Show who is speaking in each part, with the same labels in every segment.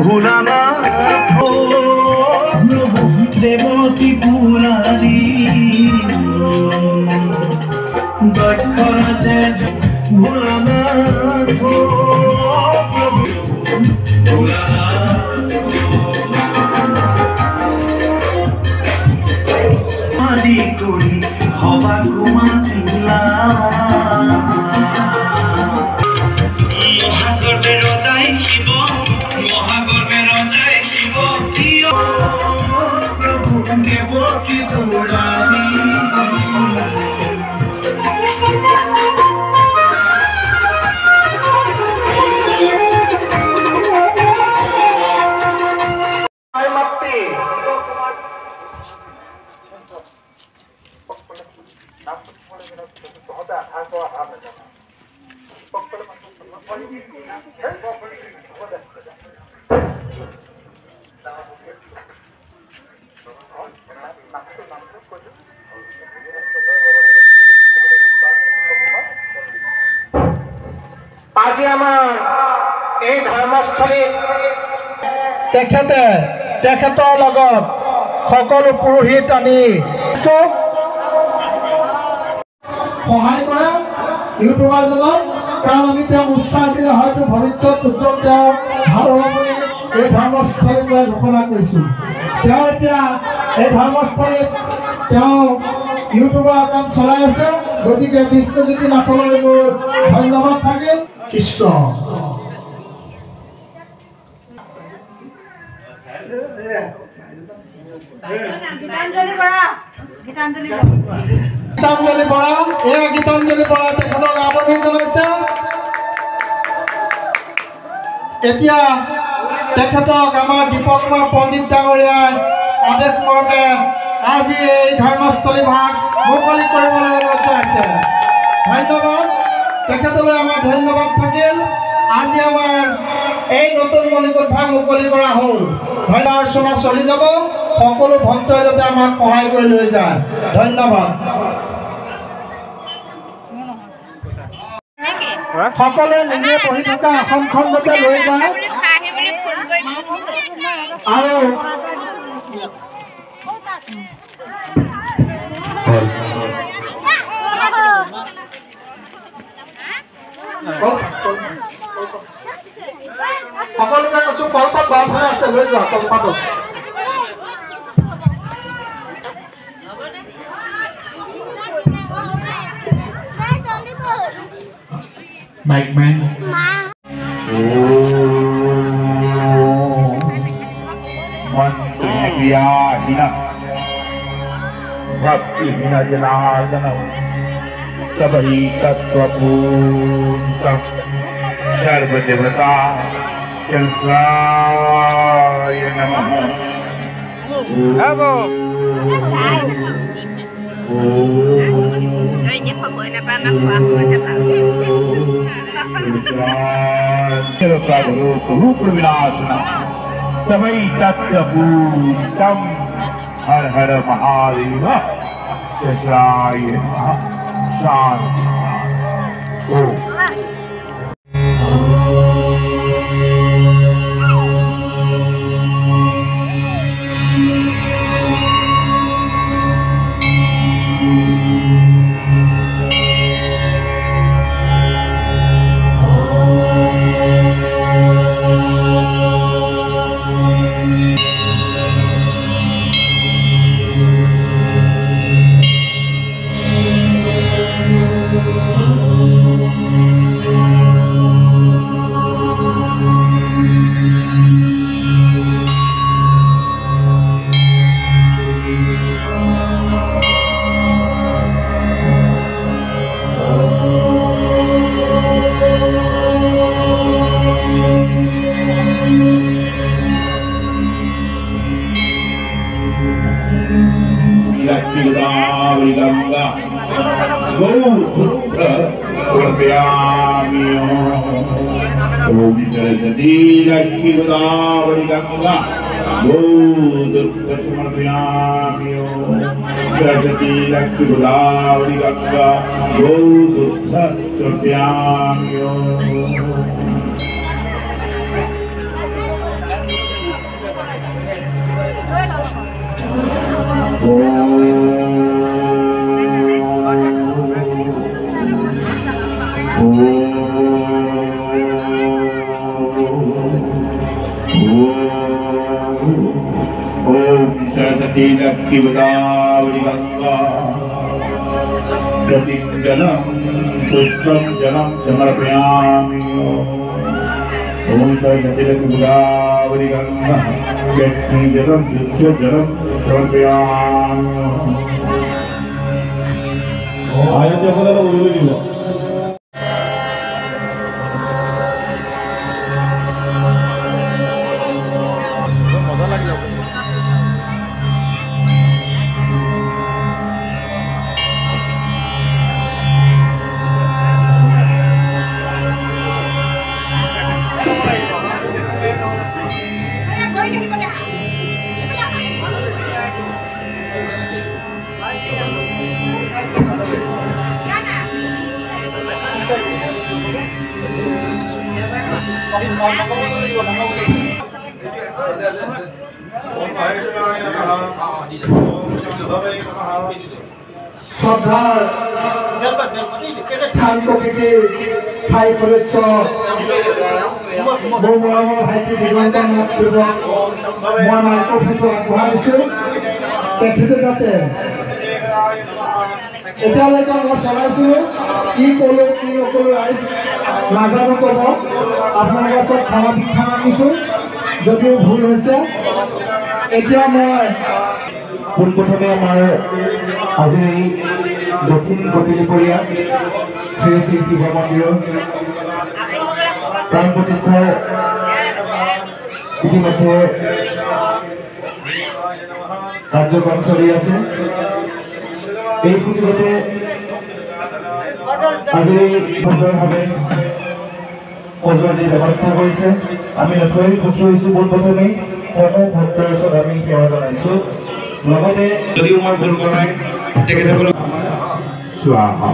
Speaker 1: ভোলানাথ দেবকী পুরারি দক্ষ রাজে ভোলানাথ আদি করি হবা কুমাতিলা মহাগর্বে রজাই শিব মহাগর্বে রজাই শিব প্রভু দেবকী পুরারি
Speaker 2: আজি আমাৰ এই ধৰ্মস্থলীত তেখেতৰ লগত সকলো পুৰোহিত আনি সহায় কৰা ইউটিউবাৰজনক কাৰণ আমি তেওঁক উৎসাহ দিলে হয়তো ভৱিষ্যত উজ্জ্বল তেওঁ ভাল হ'ব বুলি এই ধৰ্মস্থলীত মই ঘোষণা কৰিছোঁ। তেওঁ এতিয়া এই ধৰ্মস্থলীত তেওঁ ইউটিউবৰ কাম চলাই আছে গতিকে বিষ্ণুজ্যোতি নাথলৈ মোৰ ধন্যবাদ থাকিল। কৃষ্ণ গীতাঞ্জলি বৰা এয়া গীতাঞ্জলি বৰা তেখেতক আদৰণি জনাইছে। এতিয়া তেখেতক আমাৰ দীপক কুমাৰ পণ্ডিত ডাঙৰীয়াই আদেশ মৰ্মে আজি এই ধৰ্মস্থলী ভাগ মুকলি কৰিবলৈ অনুৰোধ জনাইছে। ধন্যবাদ তেখেতলৈ আমাৰ ধন্যবাদ থাকিল। আজি আমাৰ এই নতুন মণিকোট ভাগ মুকলি কৰা হ'ল। ধন্য অৰ্চনা চলি যাব সকলো ভক্তই যাতে আমাক সহায় কৰি লৈ যায়। ধন্যবাদ। সকলোৱে নিজে পঢ়ি থকা আসনখন যাতে লৈ যায় আৰু সকলোকে কৈছো কলপাত বাওঁফালে আছে লৈ যোৱা কলপাতত।
Speaker 3: Mike man. Mantra kriya hina bhakti hina janardana sabahi tattva puntam sarva devata chandraya namaha. Bravo. रूप विनाशना तवै तत्पूतम हर हर महादेव शिवाय नमः। शांति। तीर्थगंगा जलं पुष्पं जलं समर्पयामि ओम तीर्थगंगा जलं जलं समर्पयामि आयोजकरा उल्लेख
Speaker 2: শ্রদ্ধার স্থান কমিটির স্থায়ী সদস্য মোৰ মৰমৰ ভাইটি দিগন্ত নাথ পূৰ্বক মই মাইক্ৰফোনটো আগবঢ়াইছোঁ তেখেতে যাতে এতিয়ালৈকে মই চলাইছোঁ কি ক'লোঁ কি নক'লোঁ ৰাইজ নাজানো ক'ব আপোনালোকৰ ওচৰত ক্ষমা ভিক্ষা মাগিছোঁ যদিও ভুল হৈছে এতিয়া মই পোনপ্ৰথমে আমাৰ আজিৰ এই দক্ষিণ কটিলিপৰীয়া শ্ৰী শ্ৰী শিৱ মন্দিৰৰ প্ৰাণ প্ৰতিষ্ঠাৰ ইতিমধ্যে কাৰ্যক্ৰম চলি আছে এই সুযোগতে আজি সুন্দৰভাৱে সজোৱা যি ব্যৱস্থা কৰিছে আমি নথৈ সুখী হৈছোঁ পোনপ্ৰথমে সকলো ভক্তৰ ওচৰত আমি সেৱা জনাইছোঁ লগতে যদিও মই ভুল কৰাই তেখেতসকলক স্বাহা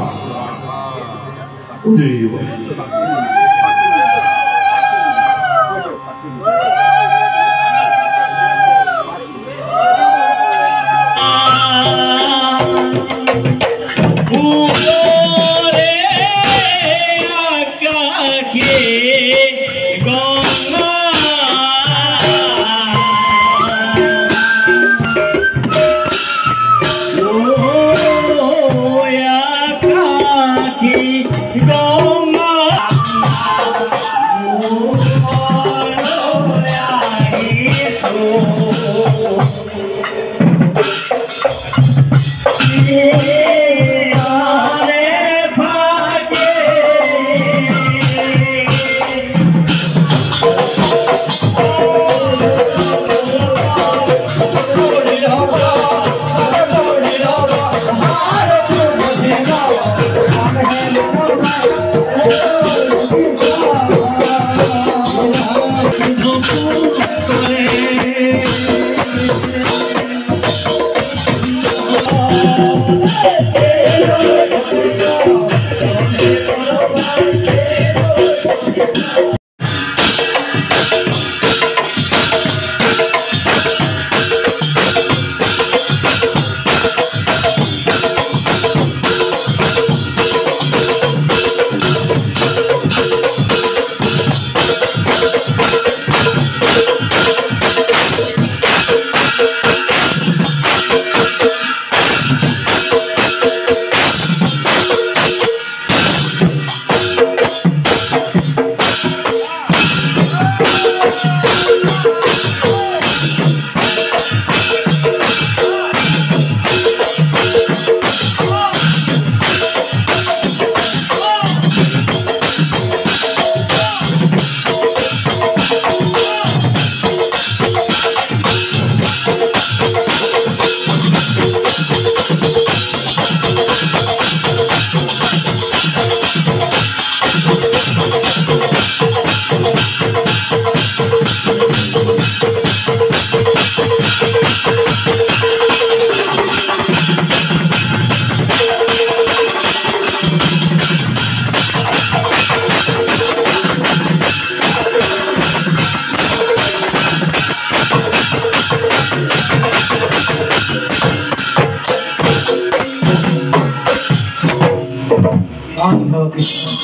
Speaker 2: Krishna.